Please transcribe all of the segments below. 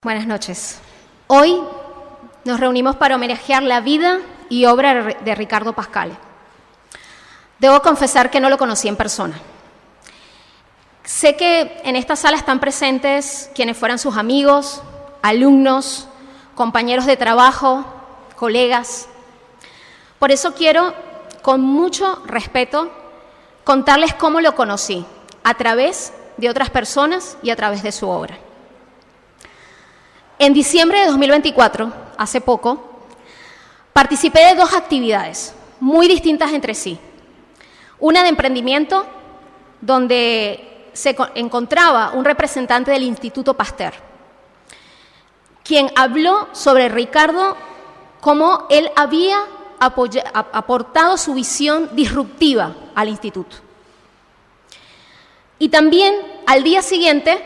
Buenas noches. Hoy nos reunimos para homenajear la vida y obra de Ricardo Pascale. Debo confesar que no lo conocí en persona. Sé que en esta sala están presentes quienes fueran sus amigos, alumnos, compañeros de trabajo, colegas. Por eso quiero, con mucho respeto, contarles cómo lo conocí, a través de otras personas y a través de su obra. En diciembre de 2024, hace poco, participé de dos actividades muy distintas entre sí. Una de emprendimiento, donde se encontraba un representante del Instituto Pasteur, quien habló sobre Ricardo, cómo él había aportado su visión disruptiva al instituto. Y también, al día siguiente,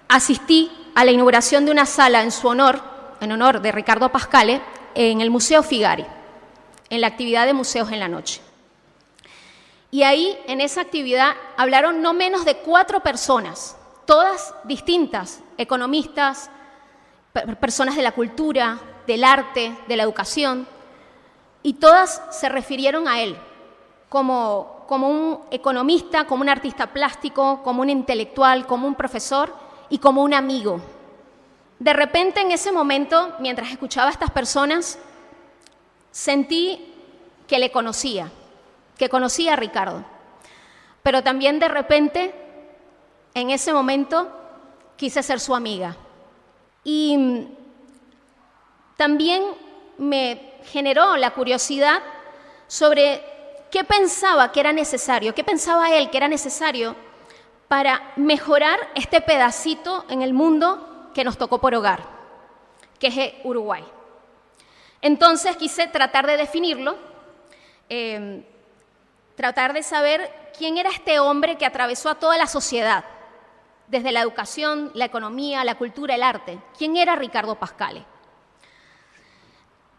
asistí a la inauguración de una sala en honor de Ricardo Pascale, en el Museo Figari, en la actividad de Museos en la Noche. Y ahí, en esa actividad, hablaron no menos de 4 personas, todas distintas, economistas, personas de la cultura, del arte, de la educación, y todas se refirieron a él como un economista, como un artista plástico, como un intelectual, como un profesor y como un amigo. De repente, en ese momento, mientras escuchaba a estas personas, sentí que le conocía, que conocía a Ricardo. Pero también, de repente, en ese momento, quise ser su amiga. Y también me generó la curiosidad sobre qué pensaba que era necesario, qué pensaba él que era necesario para mejorar este pedacito en el mundo que nos tocó por hogar, que es Uruguay. Entonces quise tratar de definirlo, tratar de saber quién era este hombre que atravesó a toda la sociedad, desde la educación, la economía, la cultura, el arte. ¿Quién era Ricardo Pascale?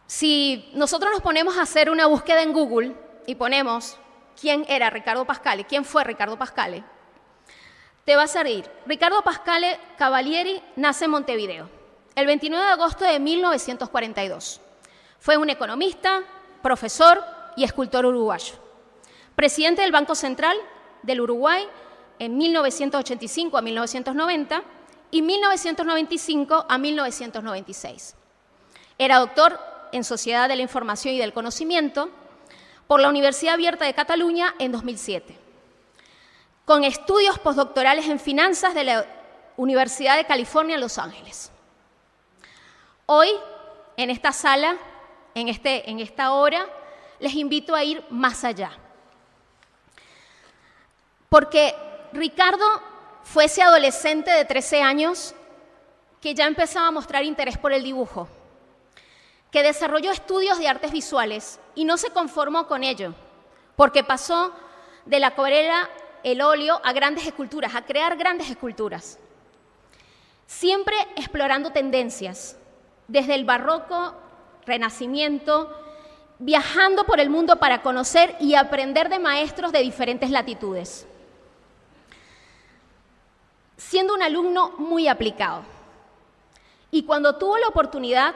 Si nosotros nos ponemos a hacer una búsqueda en Google y ponemos quién era Ricardo Pascale, quién fue Ricardo Pascale, te va a salir. Ricardo Pascale Cavalieri nace en Montevideo el 29 de agosto de 1942. Fue un economista, profesor y escultor uruguayo. Presidente del Banco Central del Uruguay en 1985 a 1990 y 1995 a 1996. Era doctor en Sociedad de la Información y del Conocimiento por la Universidad Abierta de Cataluña en 2007. Con estudios postdoctorales en finanzas de la Universidad de California en Los Ángeles. Hoy, en esta sala, en esta hora, les invito a ir más allá. Porque Ricardo fue ese adolescente de 13 años que ya empezaba a mostrar interés por el dibujo, que desarrolló estudios de artes visuales y no se conformó con ello, porque pasó de la acuarela, el óleo, a grandes esculturas, a crear grandes esculturas. Siempre explorando tendencias, desde el barroco, renacimiento, viajando por el mundo para conocer y aprender de maestros de diferentes latitudes. Siendo un alumno muy aplicado. Y cuando tuvo la oportunidad,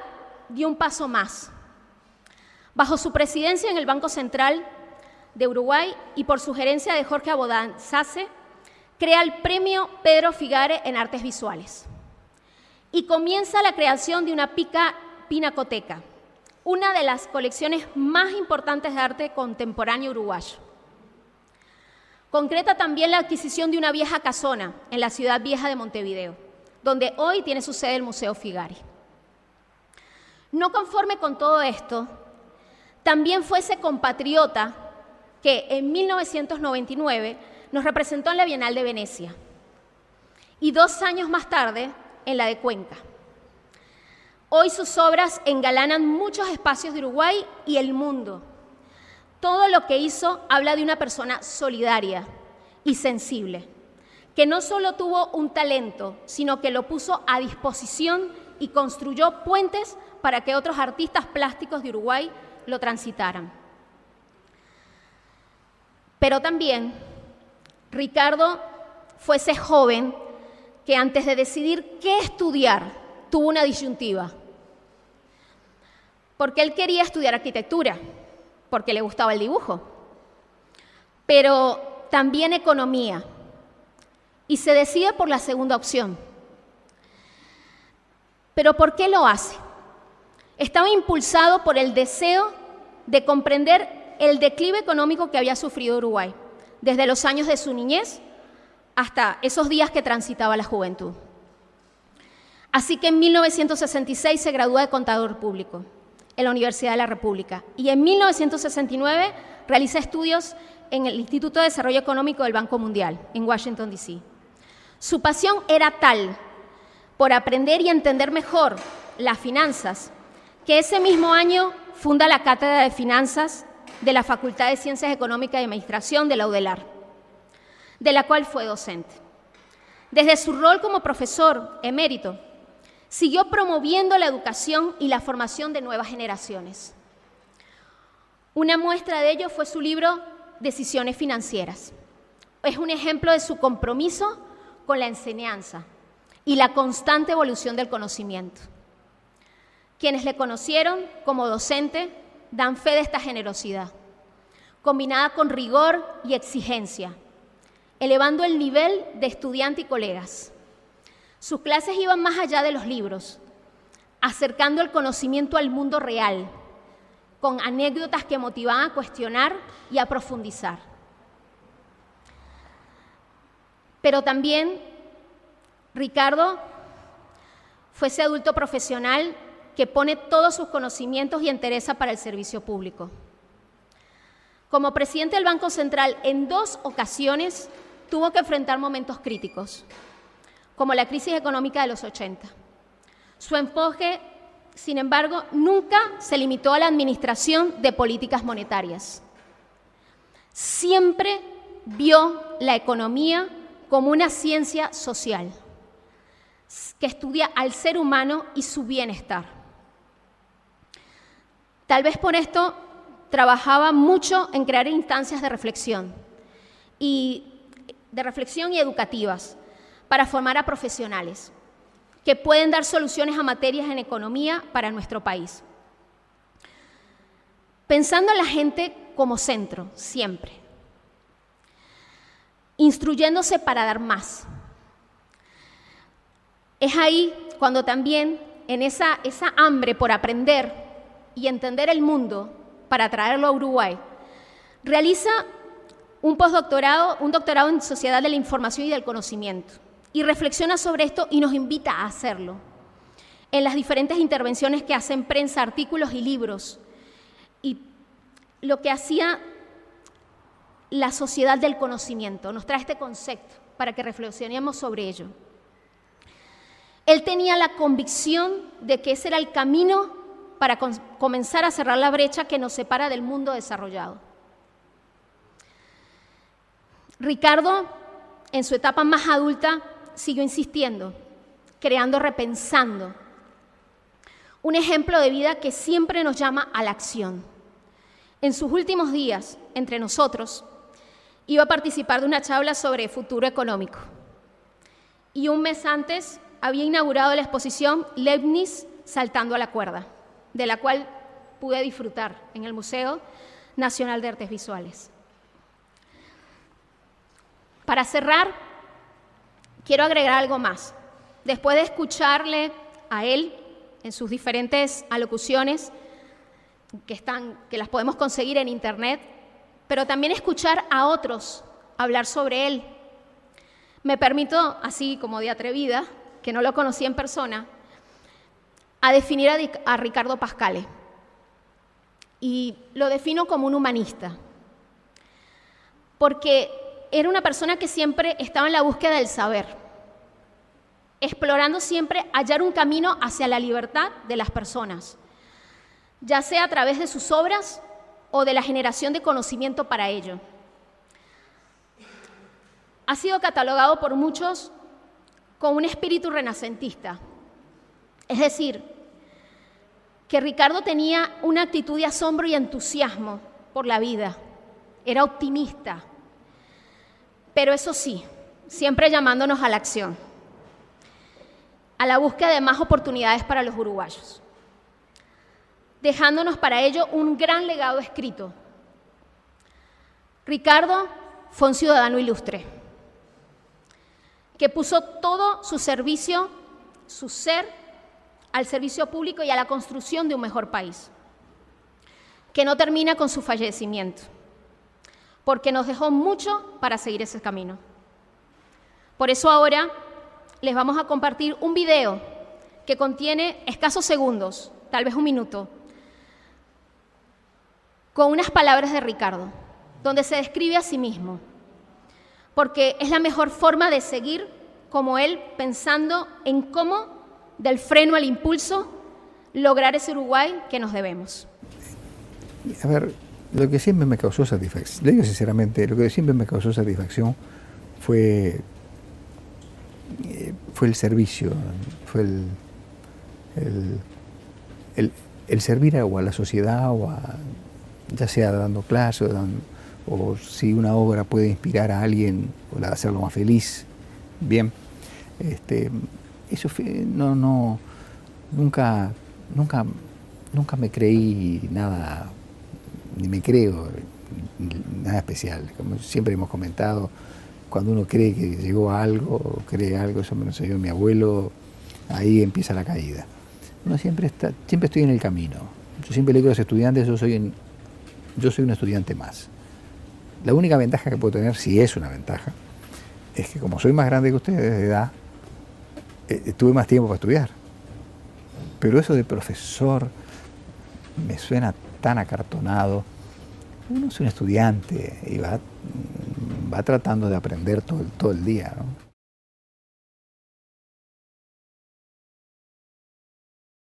dio un paso más. Bajo su presidencia en el Banco Central de Uruguay y por sugerencia de Jorge Abodán Sase, crea el Premio Pedro Figare en Artes Visuales y comienza la creación de una pinacoteca, una de las colecciones más importantes de arte contemporáneo uruguayo. Concreta también la adquisición de una vieja casona en la ciudad vieja de Montevideo, donde hoy tiene su sede el Museo Figari. No conforme con todo esto, también fue ese compatriota que en 1999 nos representó en la Bienal de Venecia y 2 años más tarde en la de Cuenca. Hoy sus obras engalanan muchos espacios de Uruguay y el mundo. Todo lo que hizo habla de una persona solidaria y sensible, que no solo tuvo un talento, sino que lo puso a disposición y construyó puentes para que otros artistas plásticos de Uruguay lo transitaran. Pero también Ricardo fue ese joven que antes de decidir qué estudiar tuvo una disyuntiva. Porque él quería estudiar arquitectura, porque le gustaba el dibujo, pero también economía, y se decide por la segunda opción. ¿Pero por qué lo hace? Estaba impulsado por el deseo de comprender el declive económico que había sufrido Uruguay, desde los años de su niñez hasta esos días que transitaba la juventud. Así que en 1966 se gradúa de contador público en la Universidad de la República y en 1969 realiza estudios en el Instituto de Desarrollo Económico del Banco Mundial, en Washington, D.C. Su pasión era tal por aprender y entender mejor las finanzas, que ese mismo año funda la Cátedra de Finanzas de la Facultad de Ciencias Económicas y Administración de la UDELAR, de la cual fue docente. Desde su rol como profesor emérito, siguió promoviendo la educación y la formación de nuevas generaciones. Una muestra de ello fue su libro Decisiones Financieras. Es un ejemplo de su compromiso con la enseñanza y la constante evolución del conocimiento. Quienes le conocieron como docente dan fe de esta generosidad, combinada con rigor y exigencia, elevando el nivel de estudiante y colegas. Sus clases iban más allá de los libros, acercando el conocimiento al mundo real, con anécdotas que motivaban a cuestionar y a profundizar. Pero también Ricardo fue ese adulto profesional que pone todos sus conocimientos y entereza para el servicio público. Como presidente del Banco Central, en 2 ocasiones tuvo que enfrentar momentos críticos, como la crisis económica de los 80. Su enfoque, sin embargo, nunca se limitó a la administración de políticas monetarias. Siempre vio la economía como una ciencia social que estudia al ser humano y su bienestar. Tal vez por esto trabajaba mucho en crear instancias de reflexión y educativas para formar a profesionales que pueden dar soluciones a materias en economía para nuestro país. Pensando en la gente como centro, siempre. Instruyéndose para dar más. Es ahí cuando también, en esa hambre por aprender y entender el mundo para traerlo a Uruguay, realiza un doctorado en Sociedad de la Información y del Conocimiento, y reflexiona sobre esto y nos invita a hacerlo en las diferentes intervenciones que hace en prensa, artículos y libros, y lo que hacía la sociedad del conocimiento. Nos trae este concepto para que reflexionemos sobre ello. Él tenía la convicción de que ese era el camino para comenzar a cerrar la brecha que nos separa del mundo desarrollado. Ricardo, en su etapa más adulta, siguió insistiendo, creando, repensando. Un ejemplo de vida que siempre nos llama a la acción. En sus últimos días, entre nosotros, iba a participar de una charla sobre futuro económico. Y un mes antes había inaugurado la exposición Leibniz saltando a la cuerda, de la cual pude disfrutar en el Museo Nacional de Artes Visuales. Para cerrar, quiero agregar algo más. Después de escucharle a él en sus diferentes alocuciones, que las podemos conseguir en internet, pero también escuchar a otros hablar sobre él, me permito, así como de atrevida, que no lo conocí en persona, a definir a Ricardo Pascale. Y lo defino como un humanista, porque era una persona que siempre estaba en la búsqueda del saber, explorando siempre hallar un camino hacia la libertad de las personas, ya sea a través de sus obras o de la generación de conocimiento para ello. Ha sido catalogado por muchos como un espíritu renacentista, es decir, que Ricardo tenía una actitud de asombro y entusiasmo por la vida, era optimista, pero eso sí, siempre llamándonos a la acción. a la búsqueda de más oportunidades para los uruguayos, dejándonos para ello un gran legado escrito. Ricardo fue un ciudadano ilustre, que puso todo su servicio, su ser, al servicio público y a la construcción de un mejor país, que no termina con su fallecimiento, porque nos dejó mucho para seguir ese camino. Por eso ahora les vamos a compartir un video que contiene escasos segundos, tal vez un minuto, con unas palabras de Ricardo, donde se describe a sí mismo, porque es la mejor forma de seguir como él, pensando en cómo, del freno al impulso, lograr ese Uruguay que nos debemos. A ver, lo que siempre me causó satisfacción, le digo sinceramente, lo que siempre me causó satisfacción fue el servicio, fue el servir a la sociedad, ya sea dando clases, o si una obra puede inspirar a alguien o hacerlo más feliz, bien. Eso nunca me creí nada, ni me creo nada especial. Como siempre hemos comentado, cuando uno cree que llegó a algo, cree algo, eso me lo enseñó mi abuelo, ahí empieza la caída. Uno siempre estoy en el camino. Yo siempre le digo a los estudiantes, yo soy un estudiante más. La única ventaja que puedo tener, si es una ventaja, es que como soy más grande que ustedes de edad, tuve más tiempo para estudiar. Pero eso de profesor me suena tan acartonado. Uno es un estudiante y va tratando de aprender todo el día, ¿no?